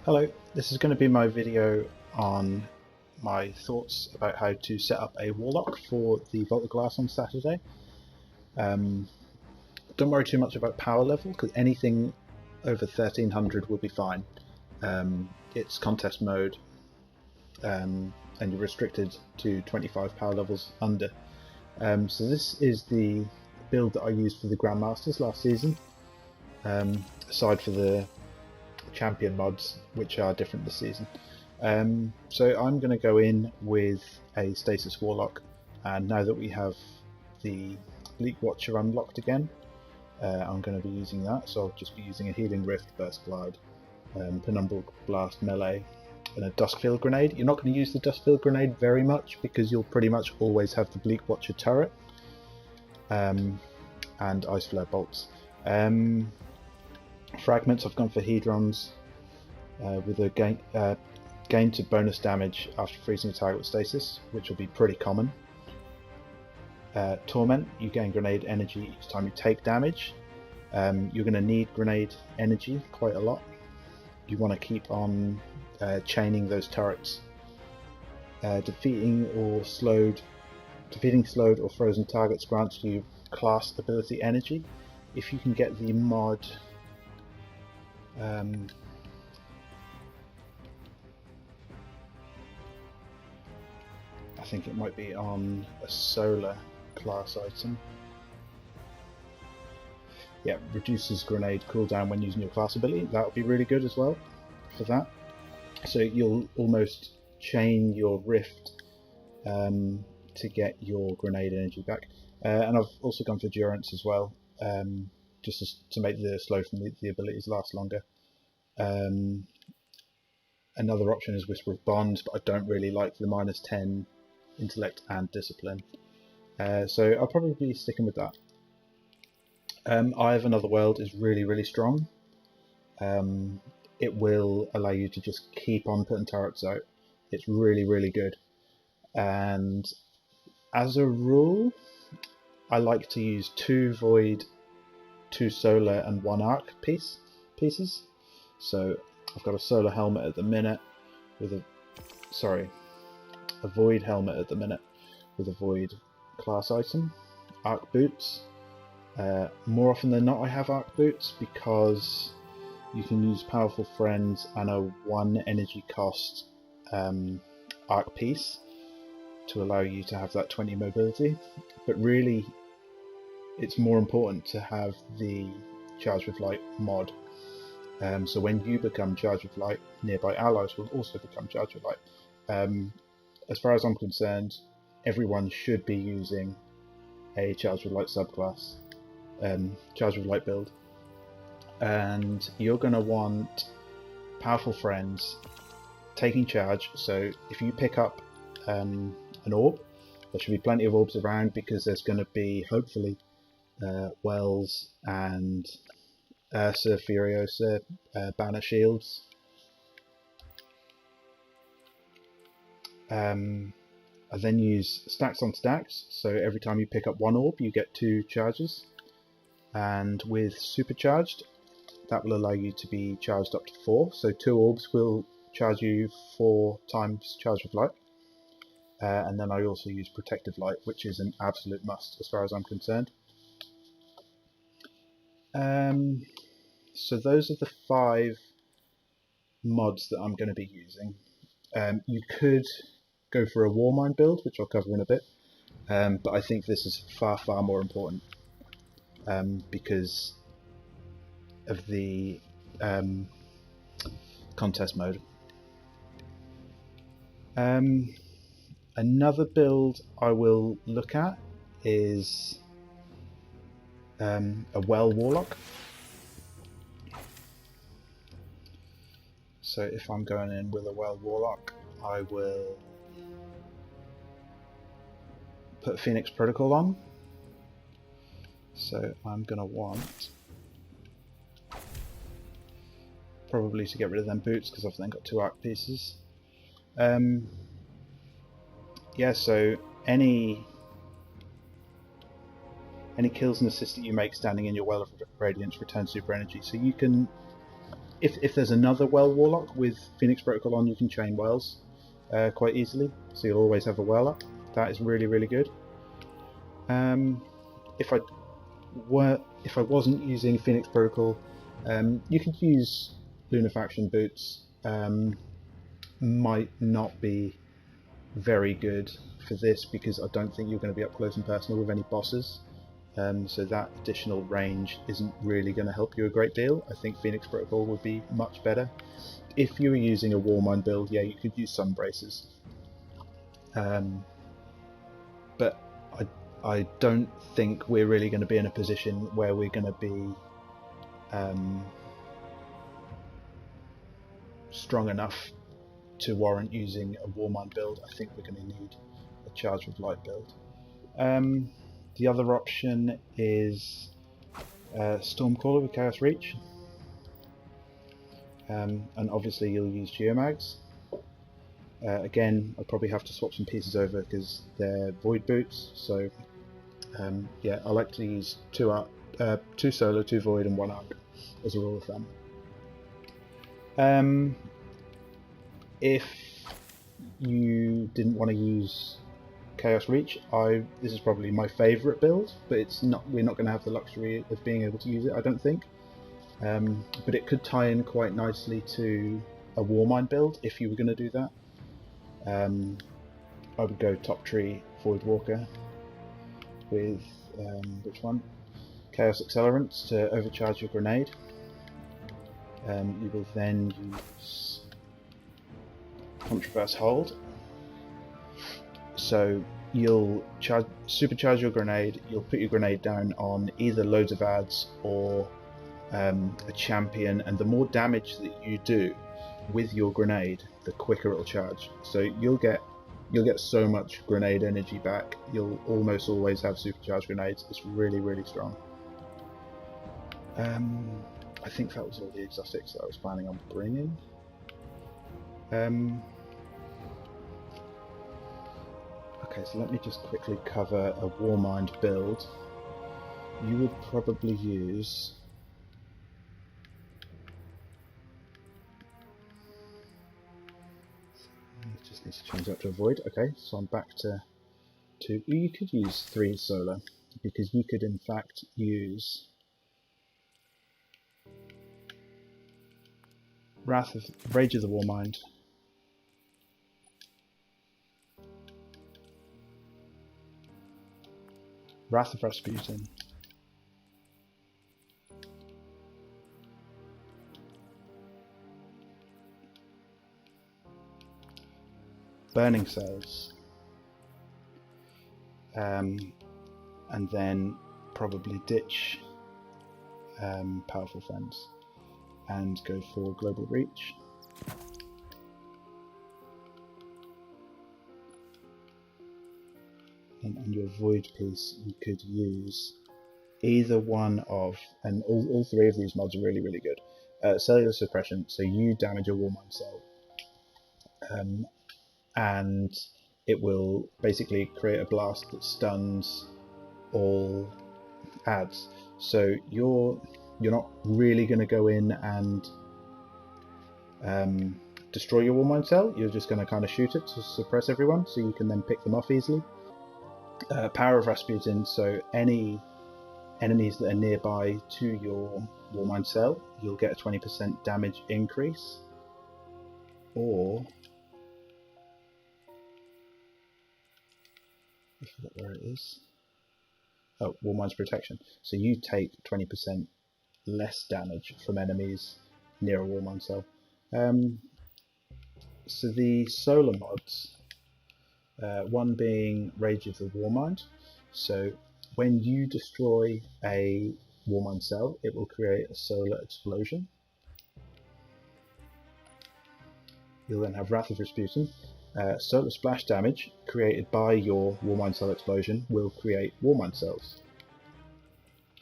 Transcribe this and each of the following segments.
Hello, this is going to be my video on my thoughts about how to set up a warlock for the Vault of Glass on Saturday. Don't worry too much about power level, because anything over 1300 will be fine. It's contest mode, and you're restricted to 25 power levels under. So this is the build that I used for the Grandmasters last season, aside for the champion mods, which are different this season. So I'm going to go in with a stasis warlock, and now that we have the Bleak Watcher unlocked again, I'm going to be using that. So I'll just be using a Healing Rift, Burst Glide, Penumbral Blast melee, and a Duskfield Grenade. You're not going to use the Duskfield Grenade very much because you'll pretty much always have the Bleak Watcher turret, and Ice Flare bolts. Fragments, I've gone for Hedrons with a gain to bonus damage after freezing a target with stasis, which will be pretty common. Torment, you gain grenade energy each time you take damage. You're going to need grenade energy quite a lot. You want to keep on chaining those turrets. Defeating slowed or frozen targets grants you class ability energy. If you can get the mod I think it might be on a solar class item. Yeah, reduces grenade cooldown when using your class ability. That would be really good as well for that. So you'll almost chain your rift to get your grenade energy back. And I've also gone for durance as well, just to make the slow from the abilities last longer. Another option is Whisper of Bonds, but I don't really like the -10 intellect and discipline. So I'll probably be sticking with that. Eye of Another World is really strong. It will allow you to just keep on putting turrets out. It's really good. And as a rule, I like to use 2 Void, 2 Solar and 1 Arc pieces. So I've got a Solar helmet at the minute with a Void helmet at the minute with a Void class item. Arc boots. More often than not I have Arc boots because you can use Powerful Friends and a 1 energy cost Arc piece to allow you to have that 20 mobility, but really it's more important to have the Charged with Light mod. So when you become Charged with Light, nearby allies will also become Charged with Light. As far as I'm concerned, everyone should be using a Charged with Light subclass, Charged with Light build. And you're going to want Powerful Friends, taking charge. So if you pick up an orb, there should be plenty of orbs around because there's going to be, hopefully, Wells and Ursa, Furiosa, banner shields. I then use stacks on stacks, so every time you pick up 1 orb you get 2 charges, and with supercharged that will allow you to be charged up to 4, so 2 orbs will charge you 4 times Charged with Light. And then I also use Protective Light, which is an absolute must as far as I'm concerned. So those are the 5 mods that I'm going to be using. You could go for a Warmind build, which I'll cover in a bit, but I think this is far more important because of the contest mode. Another build I will look at is a Well Warlock. So if I'm going in with a Well Warlock, I will put Phoenix Protocol on. So I'm going to want probably to get rid of them boots because I've then got 2 arc pieces. Yeah, so any kills and assists that you make standing in your Well of Radiance return super energy. So you can if there's another well warlock with Phoenix Protocol on, you can chain wells quite easily, so you'll always have a well up. That is really, really good. If I wasn't using Phoenix Protocol, you could use Lunafaction boots. Might not be very good for this because I don't think you're going to be up close and personal with any bosses. So that additional range isn't really going to help you a great deal. I think Phoenix Protocol would be much better. If you were using a Warmind build, yeah, you could use sun braces. But I don't think we're really going to be in a position where we're going to be strong enough to warrant using a Warmind build. I think we're going to need a Charge with Light build. The other option is Stormcaller with Chaos Reach, and obviously you'll use Geomags. Again, I'll probably have to swap some pieces over because they're Void boots. So yeah, I like to use 2 Solar, 2 Void, and 1 Arc as a rule of thumb. If you didn't want to use Chaos Reach, this is probably my favourite build, but it's not. We're not going to have the luxury of being able to use it, I don't think. But it could tie in quite nicely to a Warmind build if you were going to do that. I would go top tree Void Walker with which one? Chaos Accelerants to overcharge your grenade. You will then use Controverse Hold. So you'll supercharge your grenade, you'll put your grenade down on either loads of ads or a champion, and the more damage that you do with your grenade, the quicker it'll charge. So you'll get so much grenade energy back. You'll almost always have supercharged grenades. It's really, really strong. I think that was all the exotics that I was planning on bringing. Okay, so let me just quickly cover a Warmind build. You would probably use just need to change that to Void. Okay, so I'm back to 2. You could use 3 Solar because you could in fact use Rage of the Warmind, Wrath of Rasputin, Burning Cells, and then probably ditch Powerful Friends and go for Global Reach. And on your Void piece, you could use either one of, and all 3 of these mods are really, really good. Cellular Suppression, so you damage a Warmind cell, and it will basically create a blast that stuns all ads. So you're not really going to go in and destroy your Warmind cell. You're just going to kind of shoot it to suppress everyone, so you can then pick them off easily. Power of Rasputin, so any enemies that are nearby to your Warmind cell, you'll get a 20% damage increase. Or I forgot where it is. Oh, Warmind's Protection. So you take 20% less damage from enemies near a Warmind cell. So the solar mods, one being Rage of the Warmind. So when you destroy a Warmind cell, it will create a solar explosion. You'll then have Wrath of Rasputin. Solar splash damage created by your Warmind cell explosion will create Warmind cells.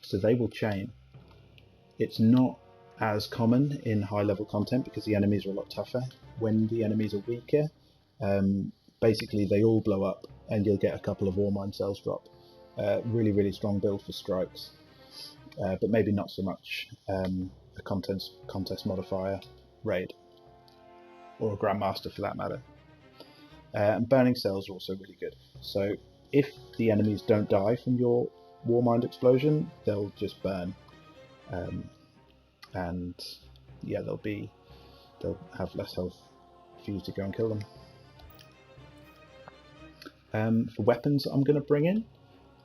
So they will chain. It's not as common in high level content because the enemies are a lot tougher. When the enemies are weaker, basically they all blow up and you'll get a couple of Warmind cells drop. Really, really strong build for strikes, but maybe not so much a contest modifier raid, or a Grandmaster for that matter. And burning cells are also really good. So if the enemies don't die from your Warmind explosion, they'll just burn, and yeah, they'll have less health for you to go and kill them. For weapons I'm going to bring in,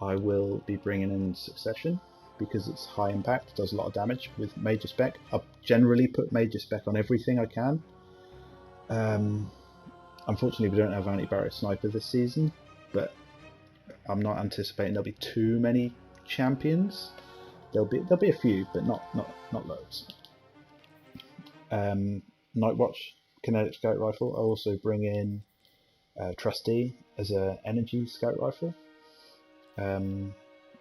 I will be bringing in Succession, because it's high impact, does a lot of damage with Major Spec. I generally put Major Spec on everything I can. Unfortunately, we don't have Anti-Barrier Sniper this season, but I'm not anticipating there'll be too many champions. There'll be a few, but not loads. Night Watch Kinetic Scout Rifle. I'll also bring in Trustee as an energy scout rifle,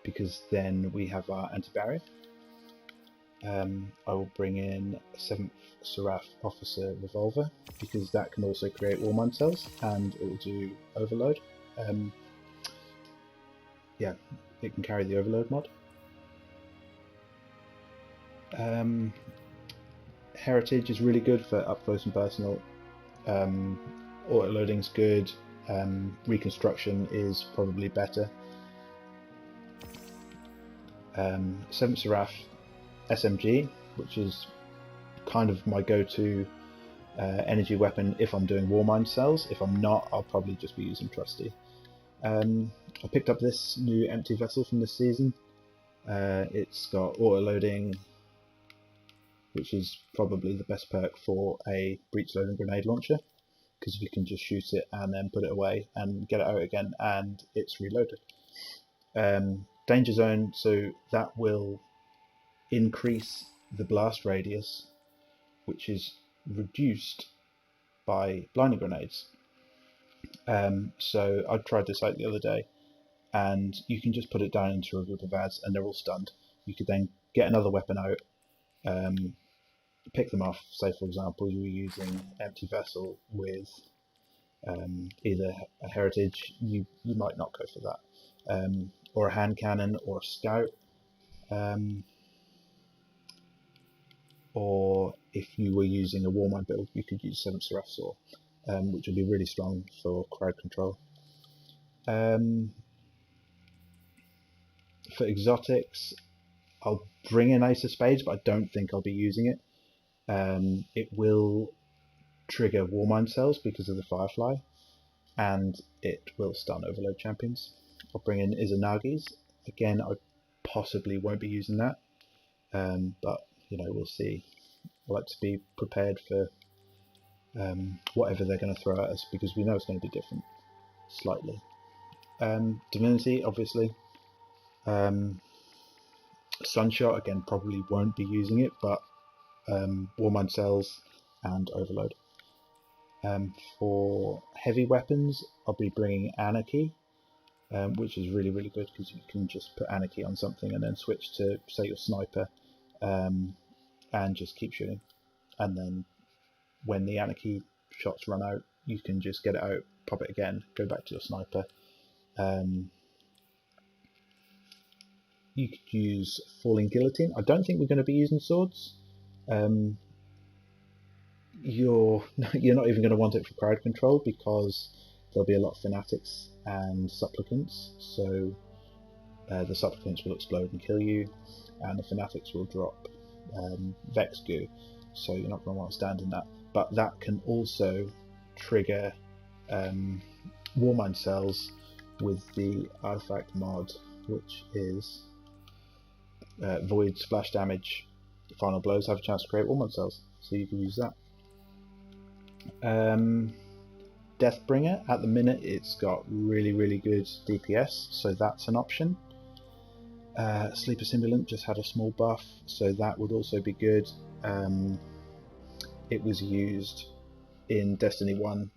because then we have our anti-barrier. I will bring in 7th Seraph Officer Revolver, because that can also create Warmind cells and it will do Overload. Yeah, it can carry the Overload mod. Heritage is really good for up close and personal. Auto loading's good. Reconstruction is probably better. 7th Seraph SMG, which is kind of my go-to energy weapon if I'm doing Warmind cells. If I'm not, I'll probably just be using Trusty. I picked up this new empty vessel from this season. It's got auto loading, which is probably the best perk for a breach loading grenade launcher, because you can just shoot it and then put it away and get it out again and it's reloaded. Danger zone, so that will increase the blast radius, which is reduced by blinding grenades. So I tried this out the other day, and you can just put it down into a group of ads and they're all stunned. You could then get another weapon out, pick them off. Say for example you were using empty vessel with either a heritage, you might not go for that, or a hand cannon or a scout, or if you were using a Warmind build you could use 7th Seraph Saw, which would be really strong for crowd control. For exotics, I'll bring in Ace of Spades, but I don't think I'll be using it. It will trigger Warmind cells because of the Firefly, and it will stun Overload champions. I'll bring in Izanagi's. Again, I possibly won't be using that, but you know, we'll see. I like to be prepared for whatever they're going to throw at us, because we know it's going to be different slightly. Divinity, obviously. Sunshot, again, probably won't be using it, but Warmind cells and Overload. For heavy weapons, I'll be bringing Anarchy, which is really, really good because you can just put Anarchy on something and then switch to, say, your sniper, and just keep shooting. And then when the Anarchy shots run out, you can just get it out, pop it again, go back to your sniper. You could use Falling Guillotine. I don't think we're going to be using swords. You're not even going to want it for crowd control, because there'll be a lot of fanatics and supplicants, so the supplicants will explode and kill you, and the fanatics will drop Vex goo, so you're not going to want to stand in that. But that can also trigger Warmind cells with the artifact mod, which is Void Splash Damage. Final blows have a chance to create Warmind cells, so you can use that. Deathbringer, at the minute it's got really, really good DPS, so that's an option. Sleeper Simulant just had a small buff, so that would also be good. It was used in Destiny 1.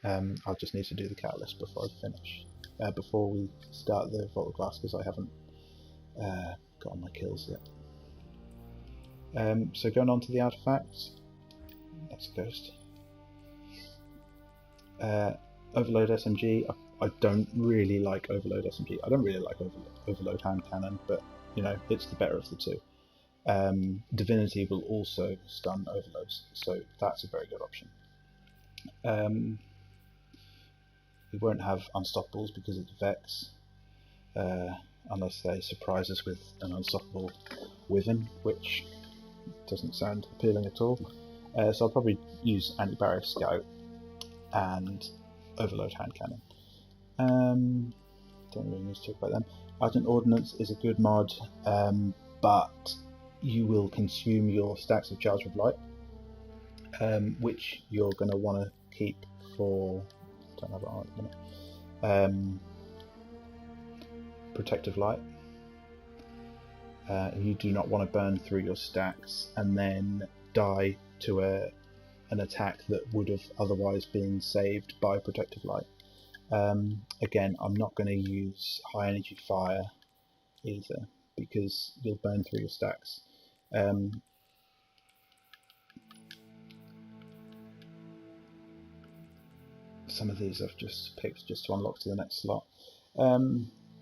I'll just need to do the catalyst before I finish, before we start the Vault of Glass, because I haven't got on my kills yet. So going on to the artifacts, that's a ghost. Overload SMG, I don't really like Overload SMG. I don't really like Overload hand cannon, but you know, it's the better of the two. Divinity will also stun overloads, so that's a very good option. We won't have Unstoppables because it's Vex, unless they surprise us with an Unstoppable Wyvern, which doesn't sound appealing at all. So I'll probably use Anti-Barrier Scout and Overload Hand Cannon. Don't really need to talk about them. Ardent Ordnance is a good mod, but you will consume your stacks of Charge of Light, which you're going to want to keep for... don't have it on at the minute. Protective Light. You do not want to burn through your stacks and then die to an attack that would have otherwise been saved by Protective Light. Again, I'm not going to use High Energy Fire either, because you'll burn through your stacks. Some of these I've just picked just to unlock to the next slot.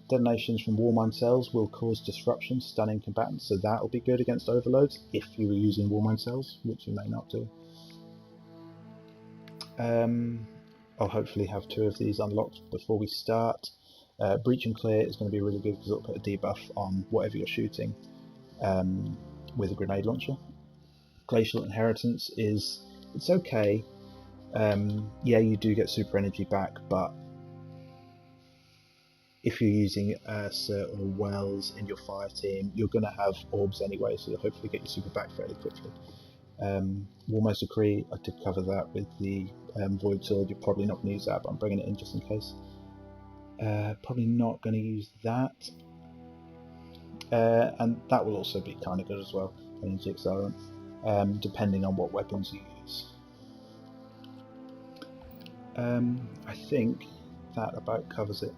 Detonations from Warmind cells will cause disruption, stunning combatants, so that will be good against overloads if you were using Warmind cells, which you may not do. I'll hopefully have 2 of these unlocked before we start. Breach and Clear is going to be really good because it'll put a debuff on whatever you're shooting with a grenade launcher. Glacial Inheritance it's okay. Yeah, you do get super energy back, but if you're using Ursa or Wells in your fire team, you're going to have orbs anyway, so you'll hopefully get your super back fairly quickly. Warmost Decree, I did cover that with the Void Sword. You're probably not going to use that, but I'm bringing it in just in case. Probably not going to use that. And that will also be kind of good as well, Energy Accelerant, depending on what weapons you use. I think that about covers it.